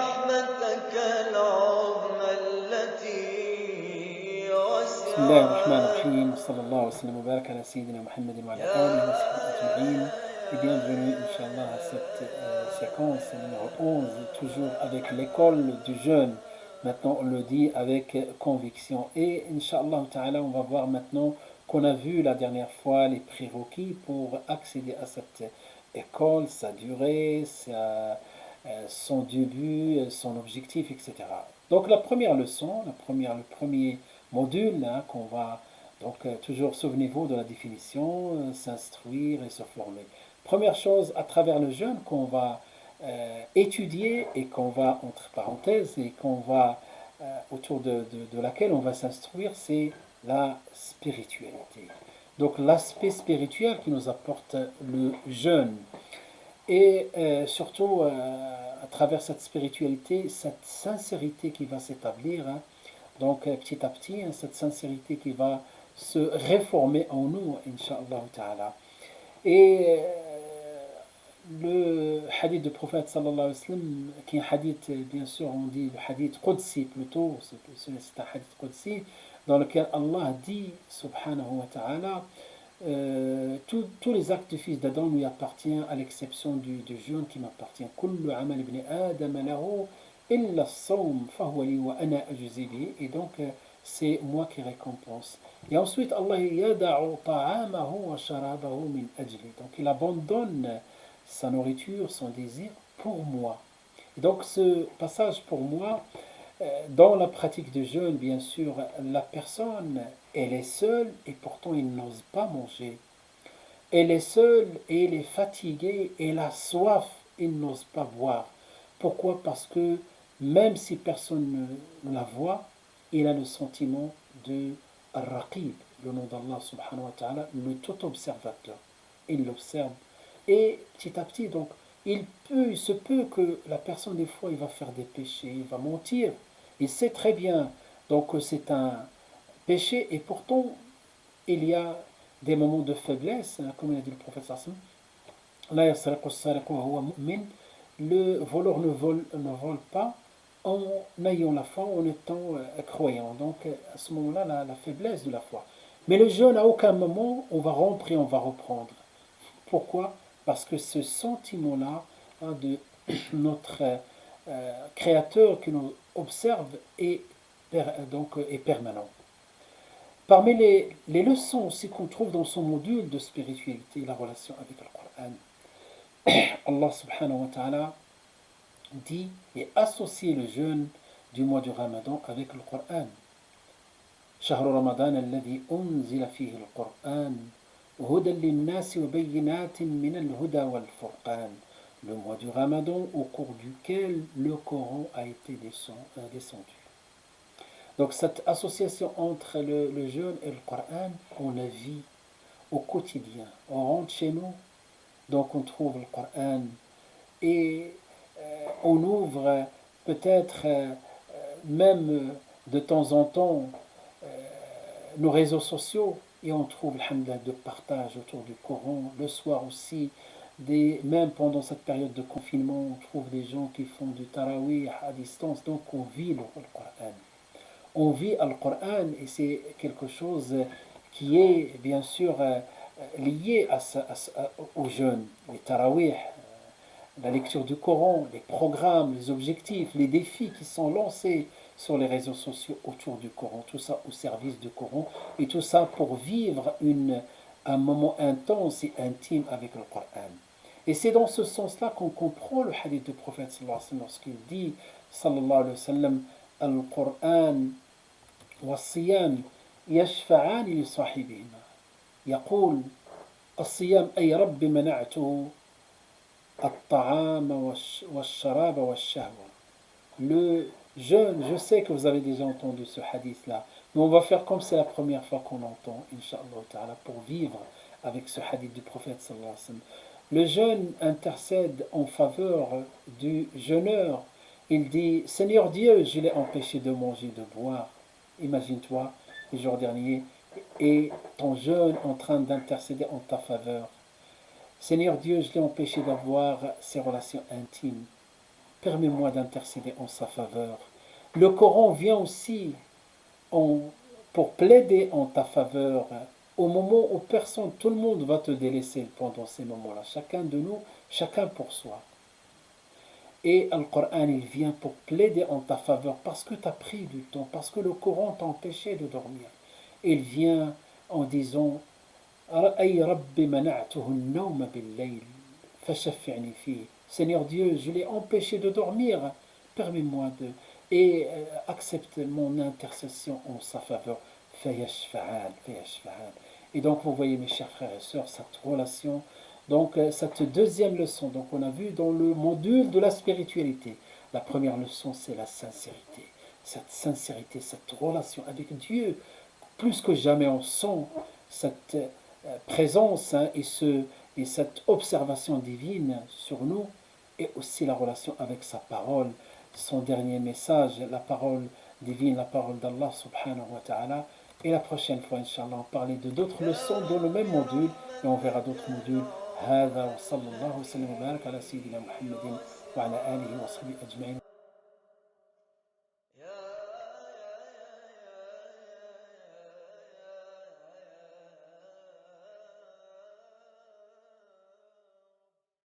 رحمتك العظمى التي بسم الله الرحمن وسعت الرحيم صلى الله وسلم وبارك على سيدنا Muhammad wa ala يا alihi wa sahbihi ajma'in et bienvenue يا Inch'Allah à cette séquence numéro 11 toujours avec l'école du jeûne. Maintenant on le dit avec conviction et Inch'Allah ta'ala on va voir maintenant qu'on a vu la dernière fois les prérequis pour accéder à cette école, sa durée, son début, son objectif, etc. Donc la première leçon, le premier module qu'on va donc toujours souvenez-vous de la définition, s'instruire et se former. Première chose à travers le jeûne qu'on va étudier et qu'on va entre parenthèses et qu'on va autour de laquelle on va s'instruire, c'est la spiritualité. Donc l'aspect spirituel qui nous apporte le jeûne et surtout à travers cette spiritualité, cette sincérité qui va s'établir. Donc petit à petit, cette sincérité qui va se réformer en nous, Inch'Allah Ta'ala. Et le hadith du prophète sallallahu alayhi wa sallam, qui est un hadith, bien sûr, on dit le hadith Qudsi plutôt, c'est un hadith Qudsi, dans lequel Allah dit, subhanahu wa ta'ala, tous les actes du fils d'Adam lui appartiennent à l'exception du jeûne qui m'appartient. Kullu amal ibn Adam lahu illa as-sawm fahuwa li wa ana ajzi bihi. Et donc c'est moi qui récompense. Et ensuite Allah yada'u ta'amahu wa sharabahu min ajli. Donc il abandonne sa nourriture, son désir pour moi. Et donc ce passage pour moi, dans la pratique du jeûne, bien sûr, la personne, elle est seule et pourtant il n'ose pas manger. Elle est seule et elle est fatiguée, elle a soif, il n'ose pas boire. Pourquoi? Parce que même si personne ne la voit, il a le sentiment de Ar-Raqib, le nom d'Allah subhanahu wa ta'ala, le tout observateur. Il l'observe. Et petit à petit, donc, il se peut que la personne, des fois, il va faire des péchés, il va mentir. Il sait très bien, donc, que c'est un péché, et pourtant, il y a des moments de faiblesse, comme l'a dit le prophète sallam. La yasriqu as-sariqu wa huwa mu'min. Le voleur ne vole pas en ayant la foi, en étant croyant. Donc, à ce moment-là, la faiblesse de la foi. Mais le jeûne, à aucun moment, on va rompre et on va reprendre. Pourquoi? Parce que ce sentiment-là de notre Créateur qui nous observe donc, est permanent. Parmi les leçons aussi qu'on trouve dans son module de spiritualité, la relation avec le Coran, Allah subhanahu wa ta'ala dit et associe le jeûne du mois du Ramadan avec le Coran. شهر رمضان الذي أنزل فيه القرآن هدى للناس وبينات من الهدى والفرقان. Le mois du Ramadan au cours duquel le Coran a été descendu. Donc cette association entre le jeûne et le Coran, on la vit au quotidien. On rentre chez nous, donc on trouve le Coran et on ouvre peut-être même de temps en temps nos réseaux sociaux et on trouve alhamdoulilah de partage autour du Coran. Le soir aussi, même pendant cette période de confinement, on trouve des gens qui font du tarawih à distance, donc on vit le Coran. On vit le Coran et c'est quelque chose qui est bien sûr lié aux jeunes, les tarawih, la lecture du Coran, les programmes, les objectifs, les défis qui sont lancés sur les réseaux sociaux autour du Coran, tout ça au service du Coran, et tout ça pour vivre un moment intense et intime avec le Coran. Et c'est dans ce sens-là qu'on comprend le hadith du prophète sallallahu alayhi wa sallam lorsqu'il dit sallallahu alayhi wa sallam Al-Qur'an والصيام يشفعان لصاحبهما يقول الصيام أي رب منعته الطعام والشراب والشهوة. Le jeûne, je sais que vous avez déjà entendu ce hadith-là, mais on va faire comme c'est la première fois qu'on l'entend, Inch'Allah Ta'ala, pour vivre avec ce hadith du prophète sallallahu alayhi wa sallam. Le jeûne intercède en faveur du jeûneur. Il dit, Seigneur Dieu, je l'ai empêché de manger, de boire. Imagine-toi, le jour dernier, et ton jeûne en train d'intercéder en ta faveur. Seigneur Dieu, je l'ai empêché d'avoir ces relations intimes. permets-moi d'intercéder en sa faveur. Le Coran vient aussi en- pour plaider en ta faveur au moment où personne, tout le monde va te délaisser pendant ces moments-là. Chacun de nous, chacun pour soi. Et le Coran, il vient pour plaider en ta faveur parce que tu as pris du temps, parce que le Coran t'empêchait de dormir. Il vient en disant أي رب منعته النوم بالليل فشفعني فيه. Seigneur Dieu, je l'ai empêché de dormir, permets-moi de... Et accepte mon intercession en sa faveur. فيشفعان فيشفعان. Et donc vous voyez mes chers frères et sœurs, cette relation, donc cette deuxième leçon, donc on a vu dans le module de la spiritualité, la première leçon c'est la sincérité. Cette sincérité, cette relation avec Dieu, plus que jamais on sent cette présence hein, et cette observation divine sur nous, et aussi la relation avec sa parole, son dernier message, la parole divine, la parole d'Allah subhanahu wa ta'ala. Et la prochaine fois, Inch'Allah, on parlait de d'autres يا leçons dans le même module, et on verra d'autres modules. هذا وصلى الله وسلم وبارك على سيدنا محمد وعلى آله وصحبه أجمعين